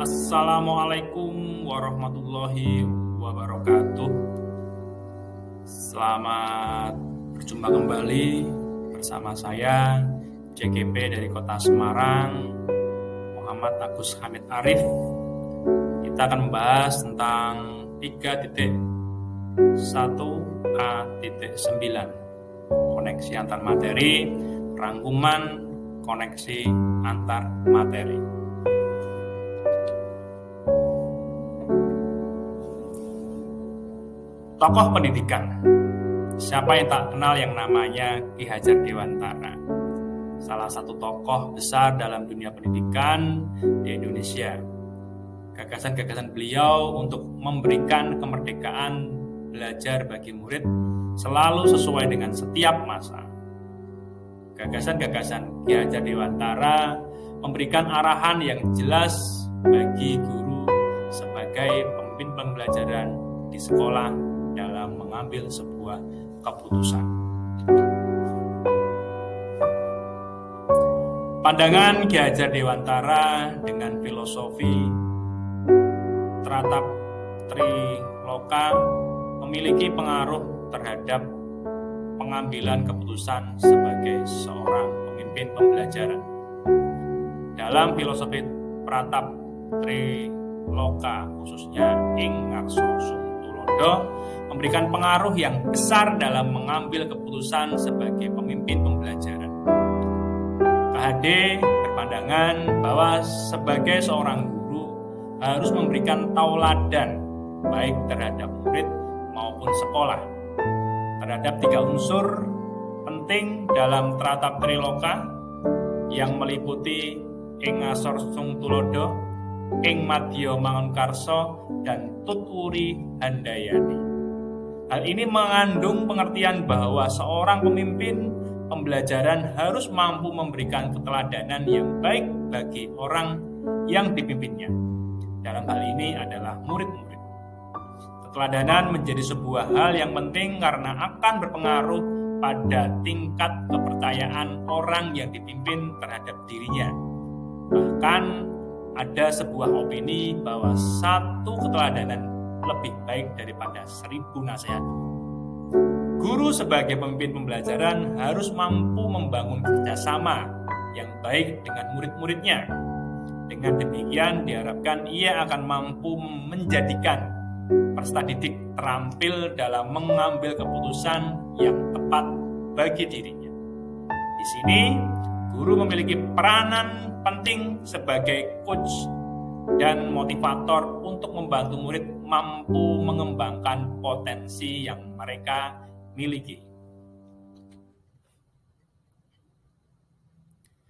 Assalamualaikum warahmatullahi wabarakatuh. Selamat berjumpa kembali bersama saya JGP dari Kota Semarang, Muhammad Agus Hamid Arif. Kita akan membahas tentang 3.1a.9 koneksi antar materi, rangkuman koneksi antar materi. Tokoh pendidikan. Siapa yang tak kenal yang namanya Ki Hajar Dewantara, salah satu tokoh besar dalam dunia pendidikan di Indonesia. Gagasan-gagasan beliau untuk memberikan kemerdekaan belajar bagi murid selalu sesuai dengan setiap masa. Gagasan-gagasan Ki Hajar Dewantara memberikan arahan yang jelas bagi guru sebagai pemimpin pembelajaran di sekolah dalam mengambil sebuah keputusan. Pandangan Ki Hajar Dewantara dengan filosofi Tratap Triloka memiliki pengaruh terhadap pengambilan keputusan sebagai seorang pemimpin pembelajaran. Dalam filosofi Pratap Triloka, khususnya Ing Ngarso Sungtulodo, memberikan pengaruh yang besar dalam mengambil keputusan sebagai pemimpin pembelajaran. KHD berpandangan bahwa sebagai seorang guru harus memberikan tauladan baik terhadap murid maupun sekolah terhadap 3 unsur penting dalam Tratap Triloka yang meliputi Ing Ngasor Sungtulodo, Ing Madya Mangunkarso, dan Tutwuri Handayani. Hal ini mengandung pengertian bahwa seorang pemimpin pembelajaran harus mampu memberikan keteladanan yang baik bagi orang yang dipimpinnya. Dalam hal ini adalah murid-murid. Keteladanan menjadi sebuah hal yang penting karena akan berpengaruh pada tingkat kepercayaan orang yang dipimpin terhadap dirinya. Bahkan ada sebuah opini bahwa satu keteladanan lebih baik daripada 1000 nasihat. Guru sebagai pemimpin pembelajaran harus mampu membangun kerjasama yang baik dengan murid-muridnya. Dengan demikian diharapkan ia akan mampu menjadikan peserta didik terampil dalam mengambil keputusan yang tepat bagi dirinya. Di sini, guru memiliki peranan penting sebagai coach dan motivator untuk membantu murid mampu mengembangkan potensi yang mereka miliki.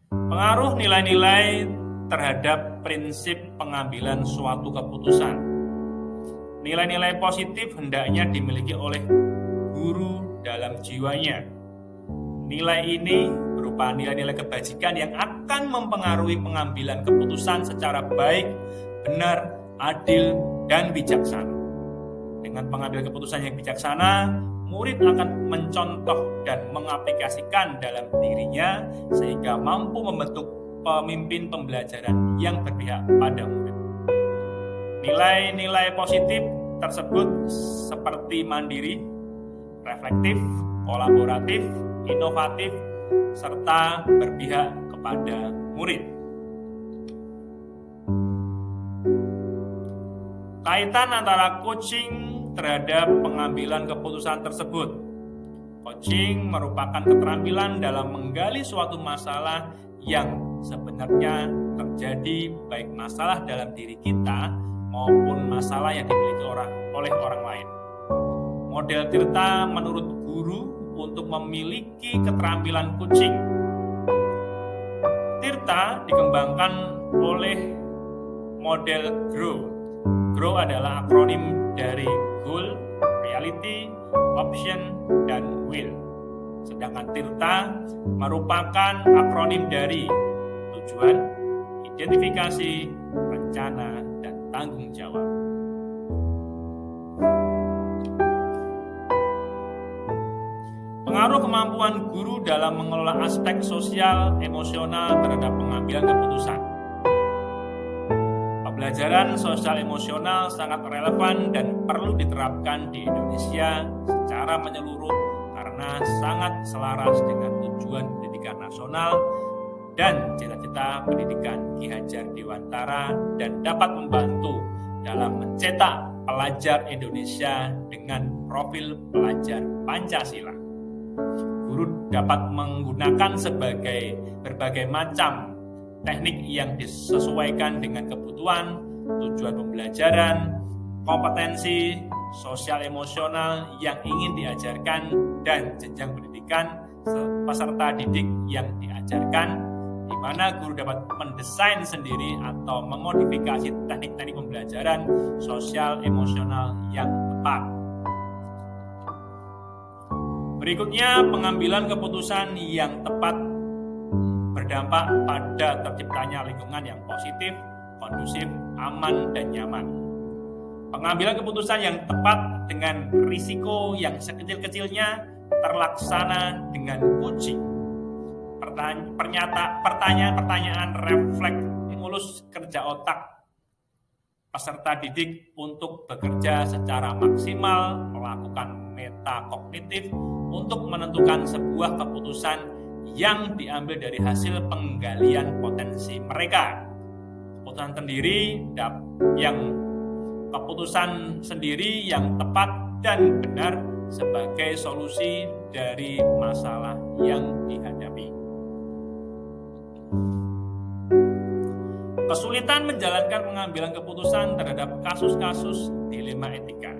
Pengaruh nilai-nilai terhadap prinsip pengambilan suatu keputusan. Nilai-nilai positif hendaknya dimiliki oleh guru dalam jiwanya. Nilai ini berupa nilai-nilai kebajikan yang akan mempengaruhi pengambilan keputusan secara baik, benar, adil, dan bijaksana. Dengan pengambilan keputusan yang bijaksana, murid akan mencontoh dan mengaplikasikan dalam dirinya sehingga mampu membentuk pemimpin pembelajaran yang berpihak pada murid. Nilai-nilai positif tersebut seperti mandiri, reflektif, kolaboratif, inovatif, serta berpihak kepada murid. Kaitan antara coaching terhadap pengambilan keputusan tersebut. Coaching merupakan keterampilan dalam menggali suatu masalah yang sebenarnya terjadi, baik masalah dalam diri kita maupun masalah yang dimiliki oleh orang lain. Model Tirta menurut guru untuk memiliki keterampilan coaching. Tirta dikembangkan oleh model GROW. GROW adalah akronim dari Goal, Reality, Option, dan Will. Sedangkan Tirta merupakan akronim dari tujuan, identifikasi, rencana, dan tanggung jawab. Pengaruh kemampuan guru dalam mengelola aspek sosial, emosional terhadap pengambilan keputusan. Pembelajaran sosial emosional sangat relevan dan perlu diterapkan di Indonesia secara menyeluruh karena sangat selaras dengan tujuan pendidikan nasional dan cita-cita pendidikan Ki Hajar Dewantara dan dapat membantu dalam mencetak pelajar Indonesia dengan profil pelajar Pancasila. Guru dapat menggunakan berbagai macam teknik yang disesuaikan dengan kebutuhan, tujuan pembelajaran, kompetensi sosial emosional yang ingin diajarkan, dan jenjang pendidikan peserta didik yang diajarkan, di mana guru dapat mendesain sendiri atau memodifikasi teknik-teknik pembelajaran sosial emosional yang tepat. Berikutnya, pengambilan keputusan yang tepat berdampak pada terciptanya lingkungan yang positif, kondusif, aman, dan nyaman. Pengambilan keputusan yang tepat dengan risiko yang sekecil-kecilnya terlaksana dengan uji. Pertanyaan-pertanyaan refleks mulus kerja otak peserta didik untuk bekerja secara maksimal, melakukan metakognitif untuk menentukan sebuah keputusan yang diambil dari hasil penggalian potensi mereka. Keputusan sendiri yang tepat dan benar sebagai solusi dari masalah yang dihadapi. Kesulitan menjalankan pengambilan keputusan terhadap kasus-kasus dilema etika.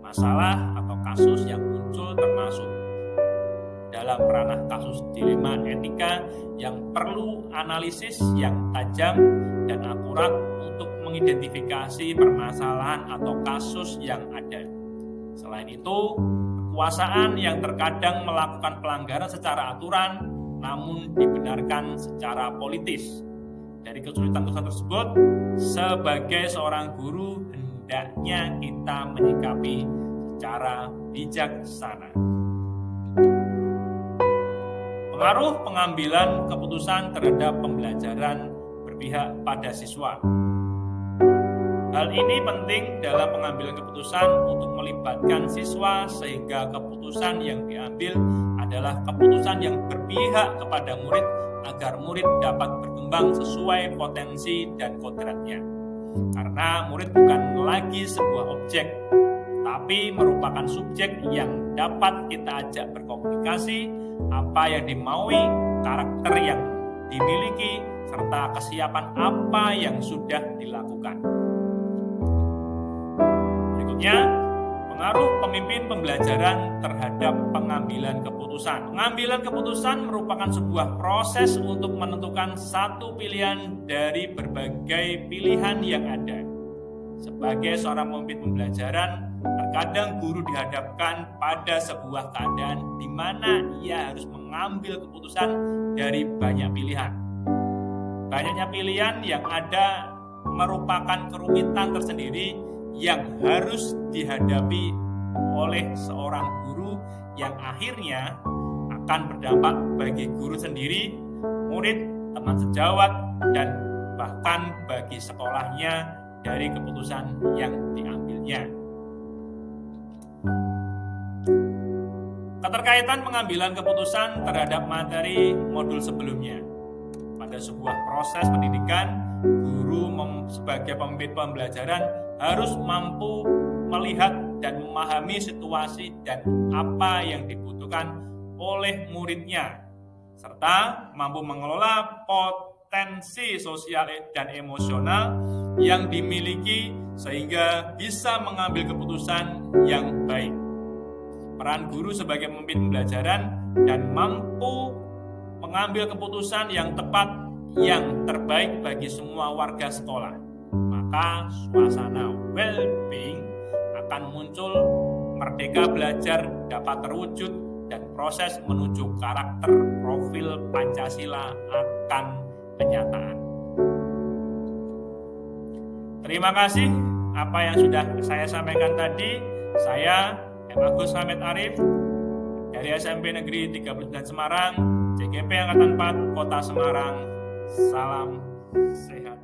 Masalah atau kasus yang muncul termasuk dalam ranah kasus dilema etika yang perlu analisis yang tajam dan akurat untuk mengidentifikasi permasalahan atau kasus yang ada. Selain itu, kekuasaan yang terkadang melakukan pelanggaran secara aturan namun dibenarkan secara politis. Dari kesulitan-kesulitan tersebut, sebagai seorang guru hendaknya kita menyikapi secara bijaksana. Pengaruh pengambilan keputusan terhadap pembelajaran berpihak pada siswa. Hal ini penting dalam pengambilan keputusan untuk melibatkan siswa sehingga keputusan yang diambil adalah keputusan yang berpihak kepada murid agar murid dapat berkembang sesuai potensi dan kodratnya. Karena murid bukan lagi sebuah objek, tapi merupakan subjek yang dapat kita ajak berkomunikasi, apa yang dimaui, karakter yang dimiliki, serta kesiapan apa yang sudah dilakukan. Berikutnya, pengaruh pemimpin pembelajaran terhadap pengambilan keputusan. Pengambilan keputusan merupakan sebuah proses untuk menentukan satu pilihan dari berbagai pilihan yang ada. Sebagai seorang pemimpin pembelajaran, terkadang guru dihadapkan pada sebuah keadaan di mana ia harus mengambil keputusan dari banyak pilihan. Banyaknya pilihan yang ada merupakan kerumitan tersendiri yang harus dihadapi oleh seorang guru yang akhirnya akan berdampak bagi guru sendiri, murid, teman sejawat, dan bahkan bagi sekolahnya dari keputusan yang diambilnya. Keterkaitan pengambilan keputusan terhadap materi modul sebelumnya. Pada sebuah proses pendidikan, guru sebagai pemimpin pembelajaran harus mampu melihat dan memahami situasi dan apa yang dibutuhkan oleh muridnya, serta mampu mengelola potensi sosial dan emosional yang dimiliki sehingga bisa mengambil keputusan yang baik. Peran guru sebagai pemimpin pembelajaran dan mampu mengambil keputusan yang tepat yang terbaik bagi semua warga sekolah, maka suasana well-being akan muncul, merdeka belajar dapat terwujud, dan proses menuju karakter profil Pancasila akan kenyataan. Terima kasih apa yang sudah saya sampaikan tadi. Saya M. Agus Hamid Arif dari SMP Negeri 39 Semarang, CGP Angkatan 4 Kota Semarang. Salam sehat.